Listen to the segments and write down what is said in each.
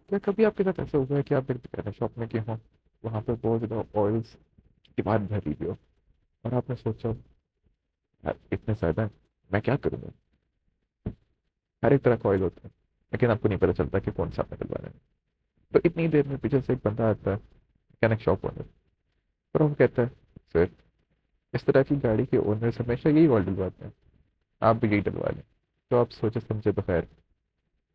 क्या कभी आपके साथ ऐसा हुआ है कि आप एक किराना शॉप में गए हों, वहाँ पे बहुत ज़्यादा ऑयल्स की बात भरी हुई हो और आपने सोचा, यार इतने ज़्यादा मैं क्या करूँगा। हर एक तरह का ऑयल होता है, लेकिन आपको नहीं पता चलता कि कौन सा आपने डलवाना है। तो इतनी देर में पीछे से एक बंदा आता है, मैकेनिक शॉप ओनर, और वो कहता है, सर इस तरह की गाड़ी के ओनर्स हमेशा यही ऑयल डलवाते हैं, आप भी यही डलवा लें। तो आप सोचे समझे बगैर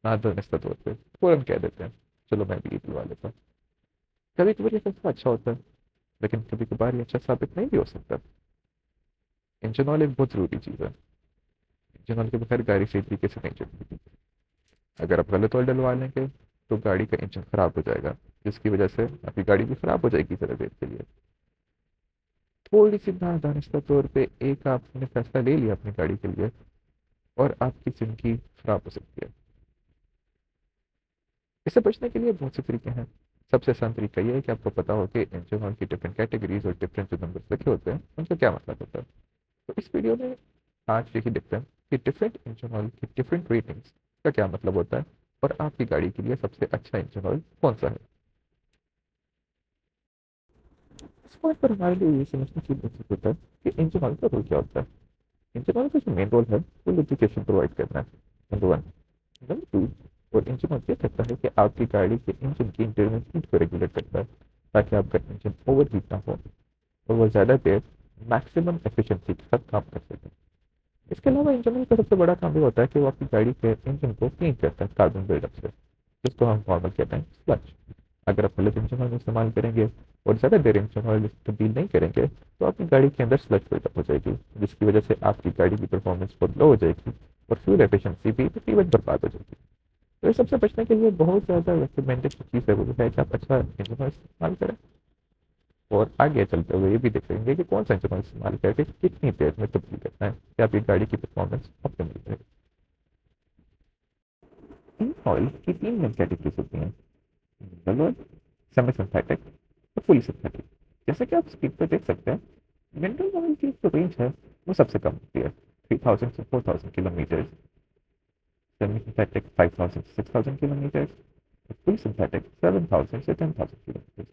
नादानिस्ता तौर पे फ़ौरन कह देते हैं, चलो मैं भी यही डलवा लेता हूँ। कभी कभी ये फैसला अच्छा होता है, लेकिन कभी कभार ये अच्छा साबित नहीं भी हो सकता। इंजन ऑयल एक बहुत ज़रूरी चीज़ है। इंजन ऑयल के बगैर गाड़ी सही तरीके से नहीं चलती। अगर आप गलत ऑयल डलवा लेंगे तो गाड़ी का इंजन खराब हो जाएगा, जिसकी वजह से आपकी गाड़ी भी खराब हो जाएगी ज़रा देर के लिए। थोड़ी सी दानिश्ता तौर पे एक आपने फैसला ले लिया अपनी गाड़ी के लिए, और आपकी ज़िंदगी खराब हो सकती है। इससे बचने के लिए बहुत से तरीके हैं। सबसे आसान तरीका ये है कि आपको पता हो कि इंजन ऑयल की डिफरेंट कैटेगरीज और डिफरेंट जो नंबर्स लिखे होते हैं उनका क्या मतलब होता है। तो इस वीडियो में आज यही देखते हैं कि डिफरेंट इंजन ऑयल की डिफरेंट रेटिंग्स का क्या मतलब होता है, और आपकी गाड़ी के लिए सबसे अच्छा इंजन ऑयल कौन सा है। इस पॉइंट पर हमारे लिए ये समझना चाहिए बेसिक होता है कि इंजन ऑयल का रोल क्या होता है। इंजन ऑयल का जो मेन रोल है वो लुब्रिकेशन प्रोवाइड करना है, नंबर वन। नंबर टू, और इंजन ऑयल ये करता है कि आपकी गाड़ी के इंजन की इंटरनल हीट को रेगुलेट करता है, ताकि आपका इंजन ओवर हीट ना हो और वो ज़्यादा देर मैक्सिमम एफिशिएंसी के साथ काम कर सके। इसके अलावा इंजन ऑयल का सबसे बड़ा काम ये होता है कि वो आपकी गाड़ी के इंजन को क्लीन करता है कार्बन बिल्डअप से, जिसको हम नॉर्मल कहते हैं स्लज। अगर आप गलत इंजन ऑयल इस्तेमाल करेंगे और ज़्यादा देर इंजन ऑयल तब्दील नहीं करेंगे तो आपकी गाड़ी के अंदर स्लज बिल्डअप हो जाएगी, जिसकी वजह से आपकी गाड़ी की परफॉर्मेंस बहुत लो हो जाएगी और फ्यूल एफिशिएंसी भी तकरीबन बर्बाद हो जाएगी। तो इस सबसे बचने के लिए बहुत ज़्यादा रिकमेंडेड चीज़ है वो है कि आप अच्छा इंजन ऑयल इस्तेमाल करें, और आगे चलते हुए ये भी देखेंगे कि कौन सा इंजन ऑयल इस्तेमाल करके कितनी देर में तब्दील करना है कि आपकी गाड़ी की परफॉर्मेंस ऑप्टिमल रहे। इन ऑयल की तीन मेन कैटेगरीज होती हैं, मिनरल ऑयल, सेमी सिंथेटिक और फुली सिंथेटिक। जैसे कि आप स्क्रीन पर देख सकते हैं, मिनरल ऑयल की जो रेंज है वो सबसे कम होती है, 3000 से 4000 किलोमीटर। सेमी सिंथेटिक 5000 से 6000 किलोमीटर, फुल सिंथेटिक 7000 से 10,000 किलोमीटर।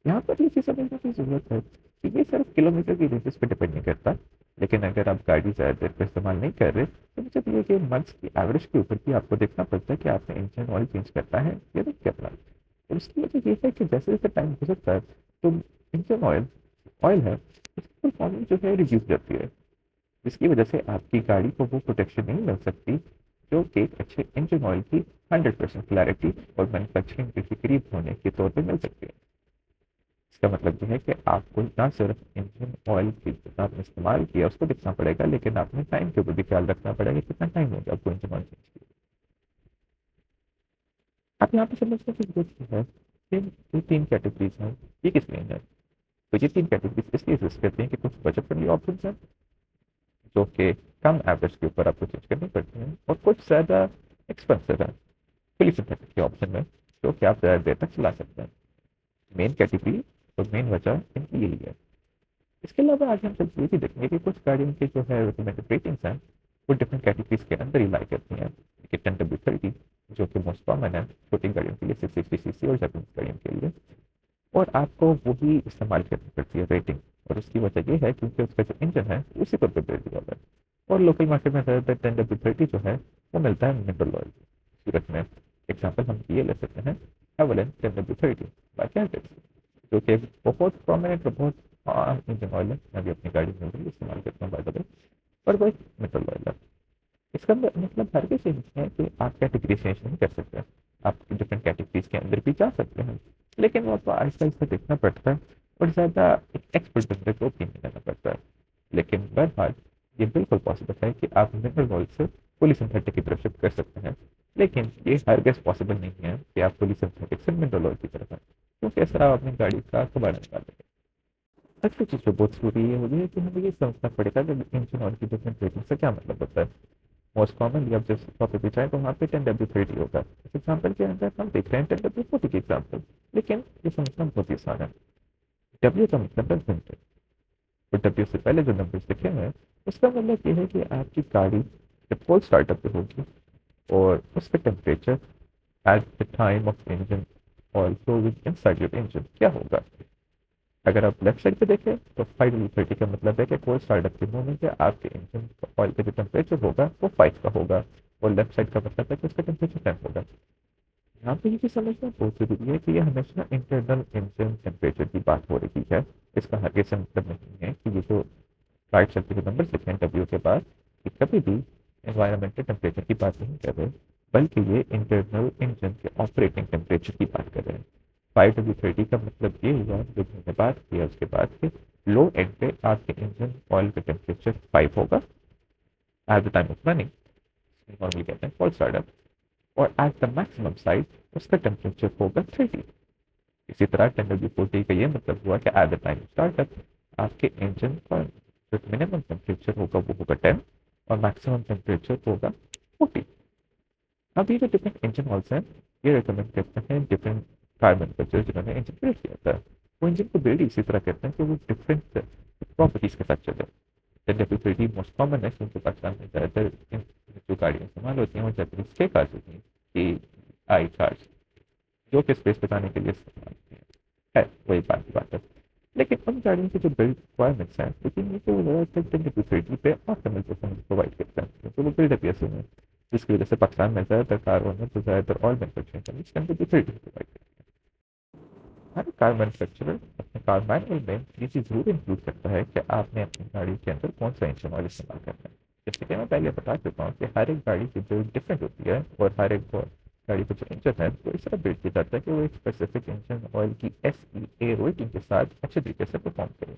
यहाँ पर ये चीज़ समझने की जरूरत है कि ये सिर्फ किलोमीटर की रेंजेस पे डिपेंड नहीं करता, लेकिन अगर आप गाड़ी ज़्यादा देर पर इस्तेमाल नहीं कर रहे तो मुझे ये कि मंथ्स की एवरेज के ऊपर भी आपको देखना पड़ता है कि आपने इंजन ऑयल चेंज करना है या नहीं करना। और उसकी वजह ये है कि जैसे जैसे टाइम गुजरता है तो इंजन ऑयल ऑयल है इसकी परफॉर्मेंस जो है रिड्यूस जाती है, जिसकी वजह से आपकी गाड़ी को वो प्रोटेक्शन नहीं मिल सकती जो कि एक अच्छे इंजन ऑयल की 100% क्लैरिटी और मैन्युफैक्चरिंग के करीब होने के तौर पर मिल सकती है। इसका मतलब ये है कि आपको ना सिर्फ इंजन ऑयल की जितना आपने इस्तेमाल किया उसको देखना पड़ेगा, लेकिन आपने टाइम के ऊपर भी ख्याल रखना पड़ेगा कितना टाइम हो गया आपको इंजन ऑयल चेंज किया। आप यहाँ पे समझने की जरूरत है कि ये तीन कैटेगरीज हैं, ये किस लिए है। तो ये तीन कैटेगरीज इसलिए एग्जिस्ट करती हैं कि कुछ बजट फ्रेंडली ऑप्शन हैं जो कि कम एवरेज के ऊपर आपको चेंज करनी पड़ती हैं, और कुछ ज़्यादा एक्सपेंसिव है फुली सिंथेटिक के ऑप्शन में, जो कि आप ज़्यादा देर तक चला सकते हैं। मेन कैटेगरी और मेन वजह इनकी यही है। इसके अलावा आज हम सिर्फ ये भी देखेंगे कि कुछ गाड़ियों की जो है रिकमेंडेड रेटिंग्स हैं वो डिफरेंट कैटेगरीज के अंदर ही लाई करती हैं, कि 10W30 जो कि मोस्ट कॉमन है छोटी गाड़ियों के लिए, 660cc और जापानीज गाड़ियों के लिए, और आपको वही इस्तेमाल करनी पड़ती है रेटिंग। और उसकी वजह ये है क्योंकि उसका जो इंजन है उसी पर बिल्ड दिया हुआ है। और लोकल मार्केट में ज़्यादातर 10W30 जो है वो मिलता है मिनरल ऑयल सूरत में। एग्जाम्पल हम ये ले सकते हैं, एवलन 10W30 बाय कैंटेक्स, जो कि बहुत प्रोमिनेंट और बहुत आम इंजन ऑयल है, मैं भी अपनी गाड़ी में भी इस्तेमाल करता हूँ बाय द वे, और वो एक मिनरल ऑयल है। इसका मतलब हर किसी नहीं है कि आप कैटेगराइजेशन नहीं कर सकते, आप डिफरेंट कैटेगरीज के अंदर भी जा सकते हैं, लेकिन वो आपको आहिस्ता आहिस्ता देखना पड़ता है और ज़्यादा एक एक्सपर्ट बंदे को ओपिनियन लेना पड़ता है। लेकिन बहरहाल ये बिल्कुल पॉसिबल है कि आप मिनरल ऑयल से फुली सिंथेटिक की तरफ शिफ्ट कर सकते हैं, लेकिन ये हर गैस पॉसिबल नहीं है कि आप फुली सिंथेटिक से मिनरल ऑयल की तरफ आए, क्योंकि ऐसा आप अपनी गाड़ी का दोबारा निकाल देंगे। अगली चीज़ जो बहुत जरूरी है वो ये है कि हमें ये समझना पड़ेगा कि इंजन ऑयल की डिफरेंट रेटिंग से क्या मतलब होता है। मोस्ट कॉमनली आप जिस टॉपिक पे चाहें तो वहाँ पे 10W30 होगा। इस एग्जाम्पल के अंदर हम देख रहे हैं 10W40 की एग्जाम्पल, लेकिन ये समझना बहुत ही आसान है। डब्ल्यू का मतलब है घंटे, और डब्ल्यू से पहले जो नंबर लिखे हुए हैं उसका मतलब ये है कि आपकी गाड़ी जब कोल्ड स्टार्टअप पे होगी और उस पर temperature at the time of engine oil flowing inside your engine क्या होगा? अगर आप लेफ्ट साइड पे देखें तो 5W30 का मतलब है कि कोल्ड स्टार्टअप के मोमेंट पे आपके इंजन ऑयल का जो टेम्परेचर होगा वो 5 का होगा, और लेफ्ट साइड का मतलब है कि उसका टेम्परेचर 10 होगा। यहाँ पे ये चीज़ समझना बहुत जरूरी है कि ये हमेशा इंटरनल इंजन टेम्परेचर की बात हो रही है। इसका हर से मतलब नहीं है कि ये जो राइट साइड पे जो नंबर लिखे हैं डब्ल्यू के बाद, ये कभी भी एनवायरमेंटल टेम्परेचर की बात नहीं कर रहे, बल्कि ये इंटरनल इंजन के ऑपरेटिंग टेम्परेचर की बात कर रहे हैं। 5W30 का मतलब ये हुआ जो हमने बात किया उसके बाद कि लो एंड पे आपके इंजन ऑयल का टेम्परेचर 5 होगा eight the time of running, normally कहते हैं कोल्ड स्टार्टअप, और एट द मैक्सिमम साइड उसका टेम्परेचर होगा 30। इसी तरह 10W40 का ये मतलब हुआ कि एट द टाइम स्टार्टअप आपके इंजन का जो मिनिमम टेम्परेचर होगा वो होगा 10 और मैक्सिमम टेम्परेचर होगा 40। अब ये जो डिफरेंट इंजन ऑयल्स हैं ये रिकमेंड करते हैं डिफरेंट कार मैन्युफैक्चरर जिन्होंने इंजन बिल्ड किया था। वो इंजन को बिल्ड इसी तरह करते हैं कि वो डिफरेंट प्रॉपर्टीज के साथ चले। 10W30 मोस्ट कॉमन है क्योंकि पाकिस्तान में ज़्यादातर जो गाड़ियाँ इस्तेमाल होती हैं वो जापानीज के कार्स होती हैं, कि आई कार्स, जो कि स्पेस बचाने के लिए इस्तेमाल होती हैं, है वही बात है। लेकिन उन गाड़ियों की जो बिल्ड रिक्वायरमेंट्स हैं लेकिन ये तो ज़्यादातर 10W30 पे ऑप्टिमल परफॉर्मेंस प्रोवाइड करता है क्योंकि वो बिल्डअप ऐसे में, जिसकी वजह से पाकिस्तान में ज़्यादातर कारों में तो ज़्यादातर oil manufacturing companies 10W30 provide करती है। हर कार मैन्युफैक्चरर अपने कार मैनुअल में ये चीज़ जरूर इंक्लूड करता है कि आपने अपनी गाड़ी के अंदर कौन सा इंजन ऑयल इस्तेमाल करना है। जैसे कि मैं पहले बता चुका हूँ कि हर एक गाड़ी की बिल्ड डिफरेंट होती है और हर एक गाड़ी का जो इंजन है वो इस तरह बिल्ड किया जाता है कि वो एक स्पेसिफिक इंजन ऑयल की SEA रेटिंग के साथ अच्छे तरीके से परफॉर्म करे।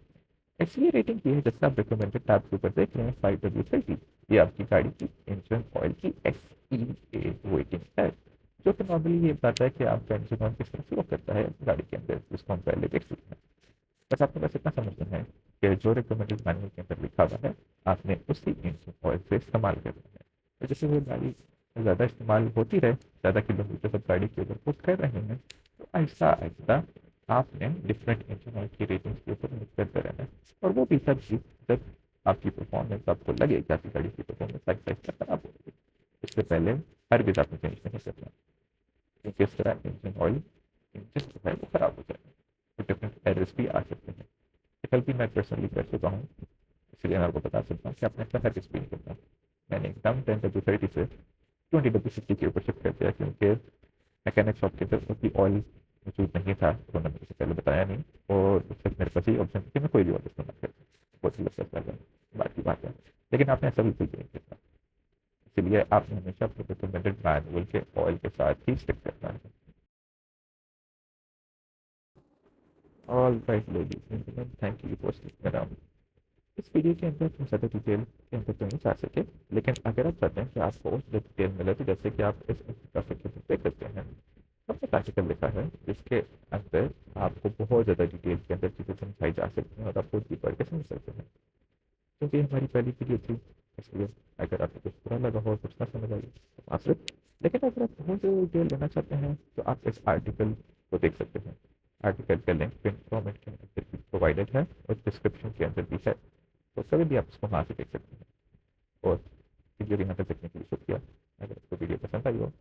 SEA रेटिंग की है जैसे आप रिकमेंडेड टैब के ऊपर देख रहे हैं 5W30, ये आपकी गाड़ी की इंजन ऑयल की SEA रेटिंग है, जो कि नॉर्मली ये बताता है कि आपका इंजन ऑयल किस तरह फ्लो करता है गाड़ी के अंदर, जिसको हम पहले देख चुके हैं। बस आपको बस इतना समझना है कि जो रिकमेंडेड मैनुअल के अंदर लिखा हुआ है आपने उसी इंजन ऑयल से इस्तेमाल करना है। तो जैसे वो गाड़ी ज़्यादा इस्तेमाल होती रहे, ज़्यादा किलोमीटर सब गाड़ी के ऊपर पुट कर रहे हैं, तो आहिस्ता आहिस्ता आपने डिफरेंट इंजन ऑयल की रेटिंग्स के ऊपर मिक्स करते रहना है। और वो भी सब चीज़ जब आपकी परफॉर्मेंस आपको लगे कि आपकी गाड़ी की परफॉर्मेंस आहिस्ता आहिस्ता खराब हो रही है, इससे पहले हर चीज़ आपने चेंज नहीं करना, क्योंकि इस तरह इंजन ऑयल इंजन जो है वो खराब हो जाएगा, तो डिफरेंट एरर्स भी आ सकते हैं। कल भी मैं पर्सनली कर चुका हूँ, इसलिए मैं आपको बता सकता हूँ कि आपने अपना हर एक्सपीरियंस करना है। मैंने एकदम 10W30 से 20W50 के ऊपर शिफ्ट कर दिया क्योंकि मैकेनिक शॉप के अंदर उतनी ऑयल मौजूद नहीं था, उन्होंने मुझे पहले बताया नहीं, और उस वक्त मेरे पास ही ऑप्शन कि मैं कोई भी ऑयल इस्तेमाल कर बहुत ही लग पहले बात की बात है। लेकिन आपने ऐसा बिल्कुल भी नहीं करना, इसलिए आपने हमेशा अपने रिकमेंडेड मैनुअल के ऑयल के साथ ही स्टिक करना है। All right ladies and gentleman, thank you for sticking around. इस वीडियो के अंदर हम ज़्यादा डिटेल के अंदर तो नहीं जा सके, लेकिन अगर आप चाहते हैं कि आपको और डिटेल मिले तो जैसे कि आप इस इंफ्रास्ट्रक्चर पे करते हैं, सबसे प्रैक्टिकल लिखा है जिसके अंदर आपको बहुत ज़्यादा डिटेल के अंदर चीज़ें समझाई जा सकती हैं और आप खुद भी पढ़ के समझ सकते हैं। क्योंकि हमारी पहली वीडियो थी, इसलिए अगर आपको कुछ बुरा लगा हो, कुछ ना समझ आई तो आप सिर्फ, लेकिन अगर आप बहुत ज़्यादा डिटेल लेना चाहते हैं तो आप इस आर्टिकल को देख सकते हैं। आर्टिकल का लिंक पिन कमेंट के अंदर भी प्रोवाइडेड है और डिस्क्रिप्शन के अंदर भी है, तो कभी भी आप इसको वहाँ से देख सकते हैं। और वीडियो यहाँ तक देखने के लिए शुक्रिया। अगर आपको वीडियो पसंद आई हो